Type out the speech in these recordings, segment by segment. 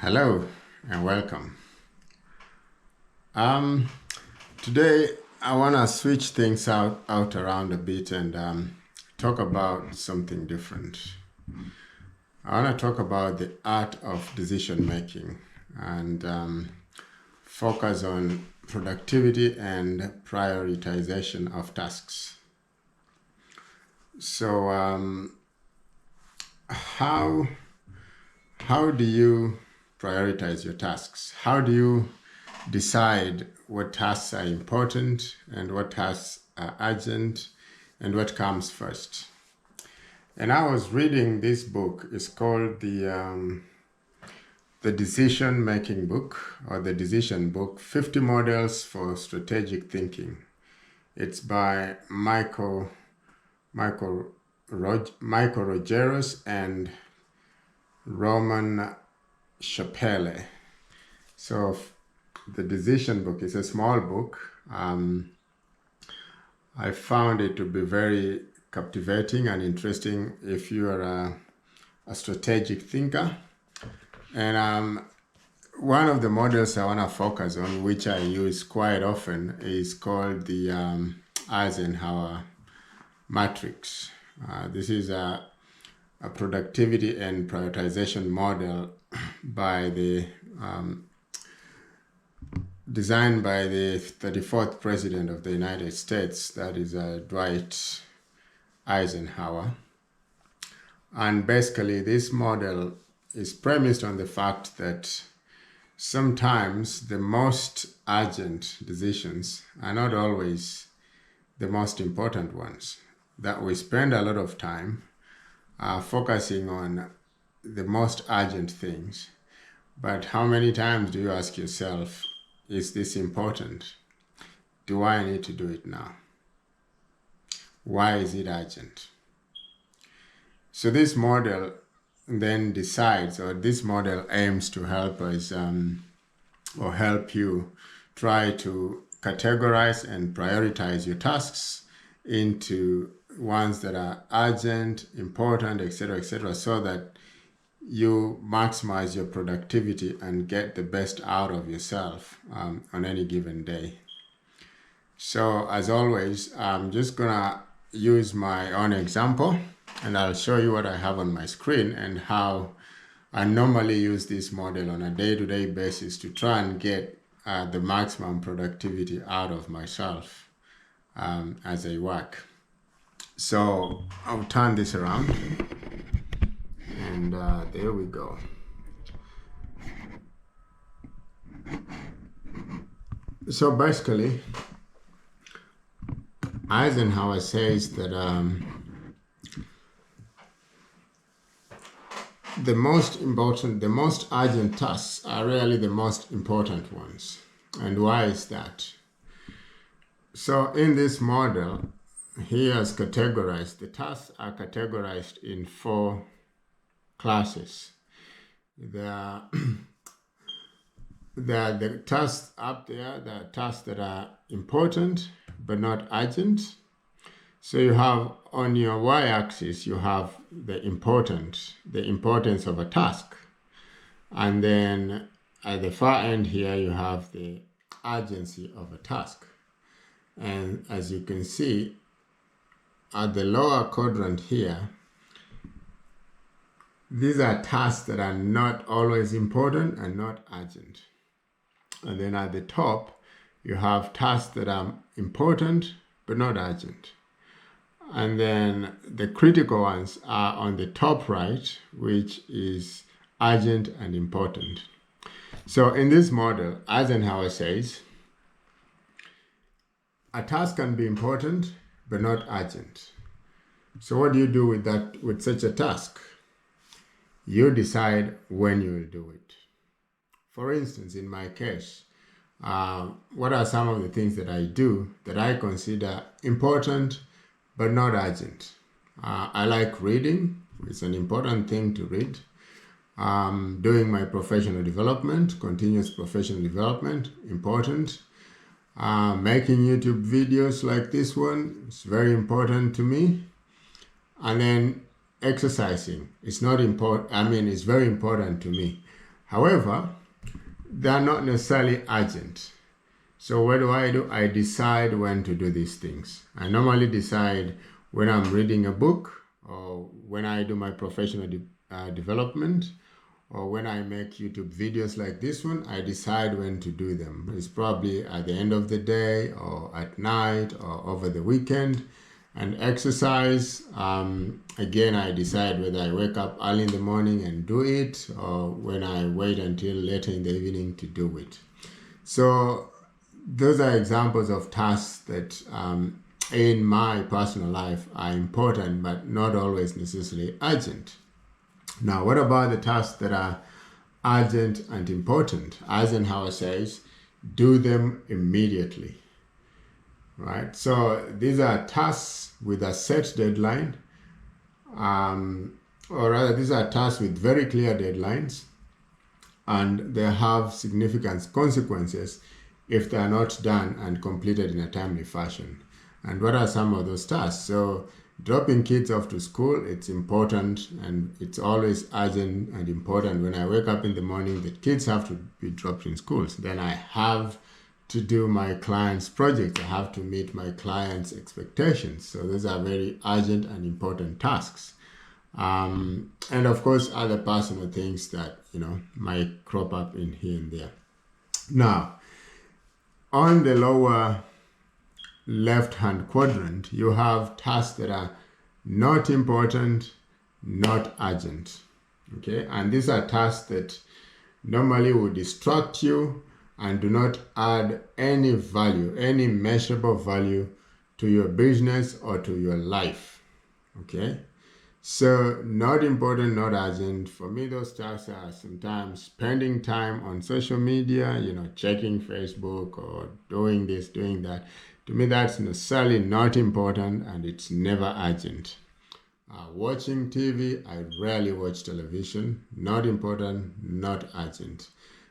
Hello and welcome. Today I want to switch things out around a bit and talk about something different. I want to talk about the art of decision making and focus on productivity and prioritization of tasks. So, how do you prioritize your tasks? How do you decide what tasks are important and what tasks are urgent and what comes first? And I was reading this book. It's called the Decision Making Book, or the Decision Book: 50 Models for Strategic Thinking. It's by Michael Rogeros and Roman Chappelle. So the Decision Book is a small book. I found it to be very captivating and interesting if you are a strategic thinker. And one of the models I want to focus on, which I use quite often, is called the Eisenhower Matrix. This is a productivity and prioritization model designed by the 34th President of the United States, that is Dwight Eisenhower. And basically this model is premised on the fact that sometimes the most urgent decisions are not always the most important ones, that we spend a lot of time focusing on the most urgent things. But how many times do you ask yourself, is this important? Do I need to do it now? Why is it urgent? So this model then decides, or this model aims to help us or help you try to categorize and prioritize your tasks into ones that are urgent, important, etc., so that you maximize your productivity and get the best out of yourself on any given day. So as always, I'm just gonna use my own example and I'll show you what I have on my screen and how I normally use this model on a day-to-day basis to try and get the maximum productivity out of myself as I work. So I'll turn this around and there we go. So basically, Eisenhower says that the most urgent tasks are really the most important ones. And why is that? So in this model, he has categorized, the tasks are categorized in 4 classes. There are the tasks up there, the tasks that are important but not urgent. So you have on your y-axis, you have the importance of a task. And then at the far end here, you have the urgency of a task. And as you can see, at the lower quadrant here, these are tasks that are not always important and not urgent. And then at the top, you have tasks that are important but not urgent. And then the critical ones are on the top right, which is urgent and important. So in this model, Eisenhower says, a task can be important but not urgent. So what do you do with such a task? You decide when you will do it. For instance, in my case, what are some of the things that I do that I consider important but not urgent? I like reading. It's an important thing to read. Doing my professional development, continuous professional development, important. Making YouTube videos like this one is very important to me. And then exercising. It's not important. It's very important to me. However, they are not necessarily urgent. So what do? I decide when to do these things. I normally decide when I'm reading a book, or when I do my professional development, or when I make YouTube videos like this one. I decide when to do them. It's probably at the end of the day, or at night, or over the weekend. And exercise, again, I decide whether I wake up early in the morning and do it, or when I wait until later in the evening to do it. So those are examples of tasks that in my personal life are important, but not always necessarily urgent. Now, what about the tasks that are urgent and important? Eisenhower says, do them immediately. Right? So these are tasks with a set deadline, or rather, these are tasks with very clear deadlines, and they have significant consequences if they are not done and completed in a timely fashion. And what are some of those tasks? So dropping kids off to school, it's important, and it's always urgent and important. When I wake up in the morning, the kids have to be dropped in schools. Then I have to do my client's project. I have to meet my client's expectations. So those are very urgent and important tasks. And of course, other personal things that, might crop up in here and there. Now, on the lower left-hand quadrant, you have tasks that are not important, not urgent. Okay, and these are tasks that normally will distract you and do not add any value, any measurable value to your business or to your life. Okay, so not important, not urgent. For me, those tasks are sometimes spending time on social media, checking Facebook or doing this, doing that. To me, that's necessarily not important, and it's never urgent. Watching TV, I rarely watch television. Not important, not urgent.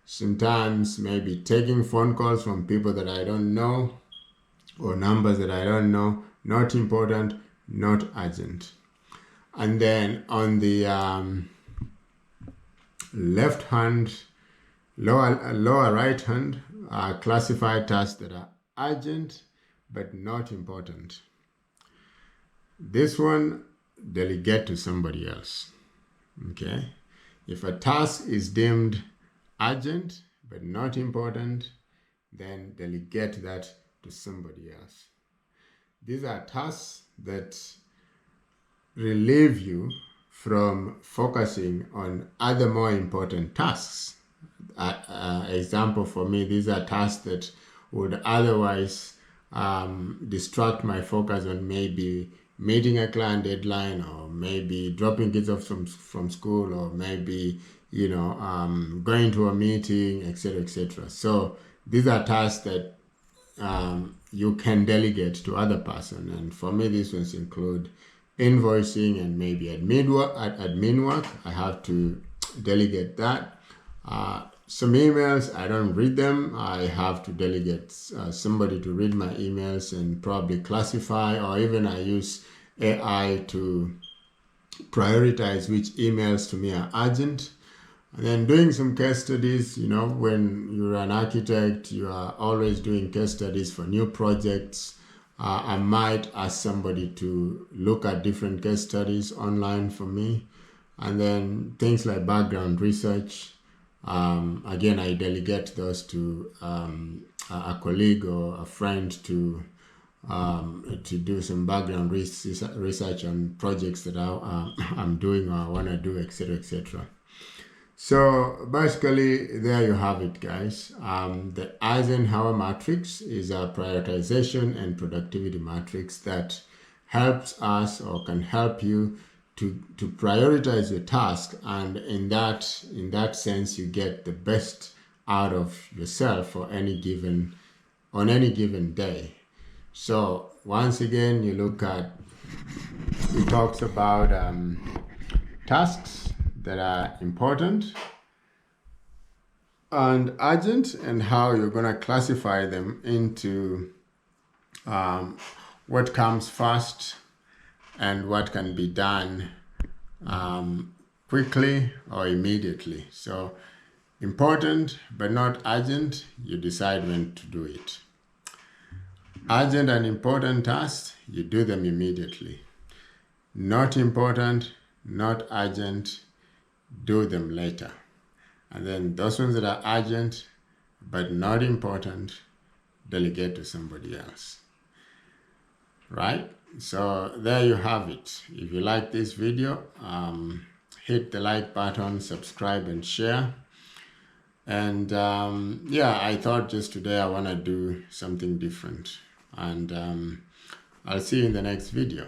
Sometimes maybe taking phone calls from people that I don't know, or numbers that I don't know. Not important, not urgent. And then on the left hand, lower right hand, are classified tasks that are urgent but not important. This one, delegate to somebody else. Okay? If a task is deemed urgent but not important, then delegate that to somebody else. These are tasks that relieve you from focusing on other more important tasks. Example for me, these are tasks that would otherwise distract my focus on maybe meeting a client deadline, or maybe dropping kids off from school, or maybe going to a meeting, etc., etc. So these are tasks that you can delegate to other person. And for me, these ones include invoicing and maybe admin work. I have to delegate that. Some emails, I don't read them. I have to delegate somebody to read my emails and probably classify, or even I use AI to prioritize which emails to me are urgent. And then doing some case studies. When you're an architect, you are always doing case studies for new projects. I might ask somebody to look at different case studies online for me. And then things like background research. Again, I delegate those to a colleague or a friend to do some background research on projects that I'm doing or I want to do, etc., etc. So basically, there you have it, guys. The Eisenhower matrix is a prioritization and productivity matrix that helps us, or can help you, to prioritize your task, and in that sense, you get the best out of yourself on any given day. So once again, it talks about tasks that are important and urgent, and how you're going to classify them into what comes first and what can be done quickly or immediately. So Important but not urgent, you decide when to do it. Urgent and important tasks, you do them immediately. Not important, not urgent, do them later. And then those ones that are urgent but not important, delegate to somebody else. Right? So there you have it. If you like this video, hit the like button, subscribe and share. And yeah, I thought just today I want to do something different. And I'll see you in the next video.